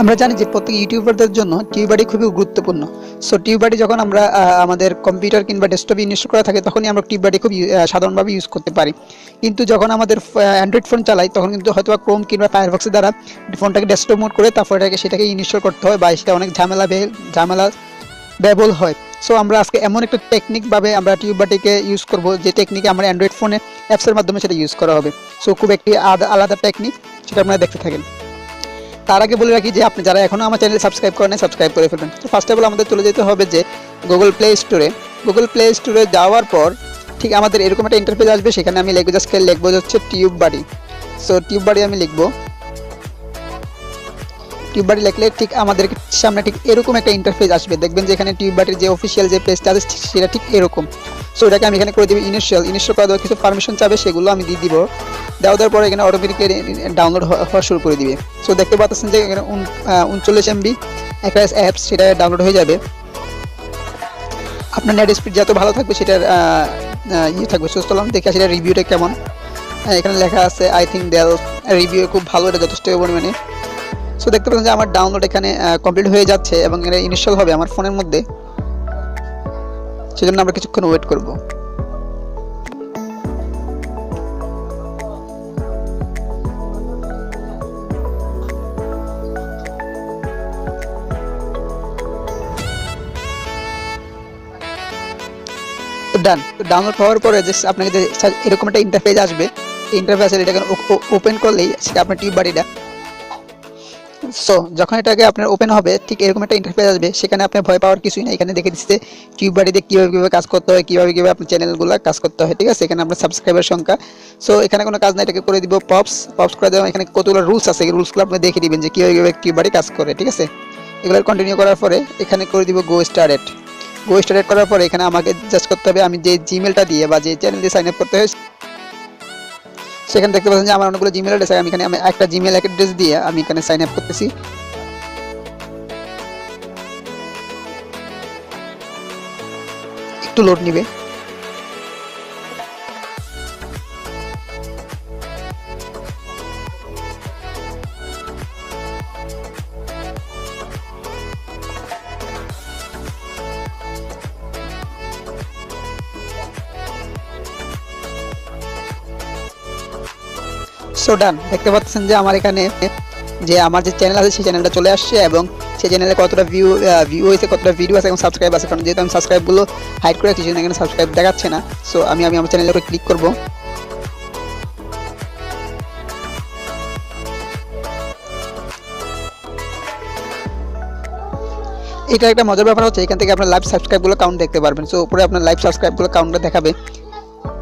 আমরা জানি যে প্রত্যেক ইউটিউবারদের জন্য টিউবারটি খুবই গুরুত্বপূর্ণ। সো টিউবারটি যখন আমরা আমাদের কম্পিউটার কিংবা ডেস্কটপে ইনস্টল করা থাকে তখনই আমরা টিউবারটি খুব সাধারণভাবে ইউজ করতে পারি। কিন্তু যখন আমাদের অ্যান্ড্রয়েড ফোন চালাই তখন কিন্তু হয়তো ক্রোম কিংবা ফায়ারফক্সের দ্বারা ফোনটাকে ডেস্কটপ মোড করে তারপর সেটাকে ইনস্টল করতে হয় বা সেটা অনেক ঝামেলা ব্যবহার হয়। সো আমরা আজকে এমন একটা টেকনিকভাবে আমরা টিউবারটিকে ইউজ করব যে টেকনিকে আমরা অ্যান্ড্রয়েড ফোনে অ্যাপসের মাধ্যমে সেটা ইউজ করা হবে। সো খুব একটি আলাদা টেকনিক, সেটা আপনারা দেখতে থাকেন। তার আগে বলে রাখি যে আপনি যারা এখনও আমার চ্যানেল সাবস্ক্রাইব করেন সাবস্ক্রাইব করে ফেলবেন। তো ফার্স্ট অফ অল আমাদের চলে যেতে হবে যে গুগল প্লে স্টোরে যাওয়ার পর ঠিক আমাদের এরকম একটা ইন্টারফেস আসবে। সেখানে আমি লিখবো হচ্ছে টিউববাড়ি। সো টিউববাড়ি আমি লিখবো। টিউববাড়ি লিখলে ঠিক আমাদের সামনে ঠিক এরকম একটা ইন্টারফেস আসবে। দেখবেন যে এখানে টিউববাড়ির যে অফিসিয়াল যে পেজটা আছে সেটা ঠিক এরকম। সো এটাকে আমি এখানে করে দিব ইনস্টল করা দেওয়ার কিছু পারমিশন চাবে, সেগুলো আমি দিয়ে দিব। দেওয়ার পরে এখানে অটোমেটিক্যালি ডাউনলোড হওয়া শুরু করে দিবে। সো দেখতে পাচ্ছেন যে এখানে 39 MB একটা অ্যাপস সেটা ডাউনলোড হয়ে যাবে। আপনার নেট স্পিড যত ভালো থাকবে সেটার থাকবে। সো চলুন দেখে সেটা রিভিউটা কেমন। এখানে লেখা আছে আই থিঙ্ক ডেল রিভিউ খুব ভালো, এটা যথেষ্ট পরিমাণে। সো দেখতে পাচ্ছেন যে আমার ডাউনলোড এখানে কমপ্লিট হয়ে যাচ্ছে এবং এটা ইনস্টল হবে আমার ফোনের মধ্যে। সেজন্য আমরা কিছুক্ষণ ওয়েট করব। ডান। ডাউনলোড হওয়ার পরে যে আপনাকে যে এরকম একটা ইন্টারফেস আসবে, এই ইন্টারফেসে এটাকে ওপেন করলেই সেটা আপনার টিউববাড়িটা। সো যখন এটাকে আপনার ওপেন হবে ঠিক এরকম একটা ইন্টারফেস আসবে। সেখানে আপনার ভয় পাওয়ার কিছুই না। এখানে দেখে দিচ্ছে টিউববাড়িতে কীভাবে কাজ করতে হয়, কীভাবে আপনার চ্যানেলগুলো কাজ করতে হয়। ঠিক আছে, এখানে আপনার সাবস্ক্রাইবার সংখ্যা। সো এখানে কোনো কাজ না, এটাকে করে দিব পপস করে দেওয়া। এখানে কতগুলো রুলস আছে, এই রুলসগুলো আপনি দেখে দিবেন যে কীভাবে টিউববাড়ি কাজ করে। ঠিক আছে, এগুলো কন্টিনিউ করার পরে এখানে করে দিব গো স্টার্টেড করার পরে এখানে আমাকে জাস্ট করতে হবে আমি যে জিমেলটা দিয়ে বা যে চ্যানেল দিয়ে সাইন আপ করতে হয়। সেখানে দেখতে পাচ্ছেন যে আমার অনেকগুলো জিমেল অ্যাড্রেস, আমি এখানে একটা জিমেল অ্যাড্রেস দিয়ে আমি এখানে সাইন আপ করতেছি। একটু লোড নিবে। সো ডান। দেখতে পাচ্ছেন যে আমার এখানে যে আমার যে চ্যানেল আছে সেই চ্যানেলটা চলে আসছে এবং সেই চ্যানেলে কতটা ভিউ হয়েছে, কতটা ভিডিও আছে এবং সাবস্ক্রাইব আছে। কারণ যেহেতু আমি সাবস্ক্রাইবগুলো হাইড করে রাখছি এখানে সাবস্ক্রাইব দেখাচ্ছে না। সো আমি আমার চ্যানেলের উপরে ক্লিক করব। এটা একটা মজার ব্যাপার হচ্ছে এখান থেকে আপনার লাইভ সাবস্ক্রাইবগুলো কাউন্ট দেখতে পারবেন। সো উপরে আপনার লাইভ সাবস্ক্রাইবগুলো কাউন্টটা দেখাবে।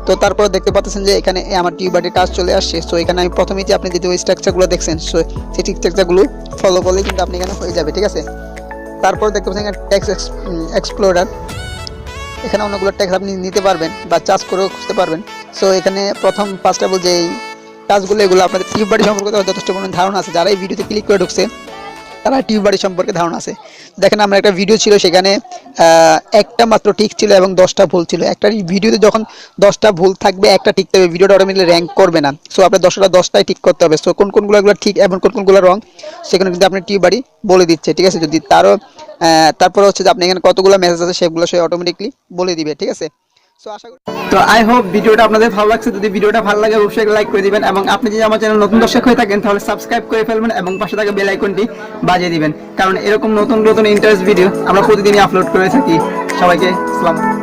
তো তারপর দেখতে পাচ্ছেন যে এখানে আমার টিউববাড়ির কাজ চলে আসছে। সো এখানে আমি প্রথমেই যে আপনি যে স্ট্রাকচারগুলো দেখছেন সো সেই স্ট্রাকচারগুলো ফলো করলেই কিন্তু আপনি এখানে হয়ে যাবে। ঠিক আছে, তারপর দেখতে পাচ্ছেন এখানে টেক্সট এক্সপ্লোরার। এখানে অনেকগুলো টেক্সট আপনি নিতে পারবেন বা চার্জ করেও খুঁজতে পারবেন। সো এখানে প্রথম ফার্স্ট অফ অল যে কাজগুলো এগুলো আপনাদের টিউববাড়ি সম্পর্কে যথেষ্ট পরিমাণ ধারণা আছে। যারা এই ভিডিওতে ক্লিক করে ঢুকছে তারা টিউববাড়ি সম্পর্কে ধারণা আছে। দেখেন আমার একটা ভিডিও ছিল, সেখানে একটা মাত্র ঠিক ছিল এবং 10টা ভুল ছিল। একটা ভিডিওতে যখন 10টা ভুল থাকবে একটা ঠিক থাকবে, ভিডিওটা অটোমেটিক্যালি র্যাঙ্ক করবে না। সো আপনার 10টাই ঠিক করতে হবে। সো কোনগুলো ঠিক এবং কোনগুলো রং সেখানে কিন্তু আপনার টিউববাড়ি বলে দিচ্ছে। ঠিক আছে, যদি তারপর হচ্ছে যে আপনি এখানে কতগুলো মেসেজ আছে সেগুলো সে অটোমেটিকলি বলে দিবে। ঠিক আছে, তো আই হোপ ভিডিওটা আপনাদের ভালো লাগছে। যদি ভিডিওটা ভালো লাগে অবশ্যই লাইক করে দিবেন এবং আপনি যদি আমার চ্যানেল নতুন দর্শক হয়ে থাকেন তাহলে সাবস্ক্রাইব করে ফেলবেন এবং পাশে থাকা বেল আইকনটি বাজিয়ে দিবেন, কারণ এরকম নতুন ইন্টারেস্ট ভিডিও আমরা প্রতিদিনই আপলোড করে থাকি। সবাইকে আসসালাম।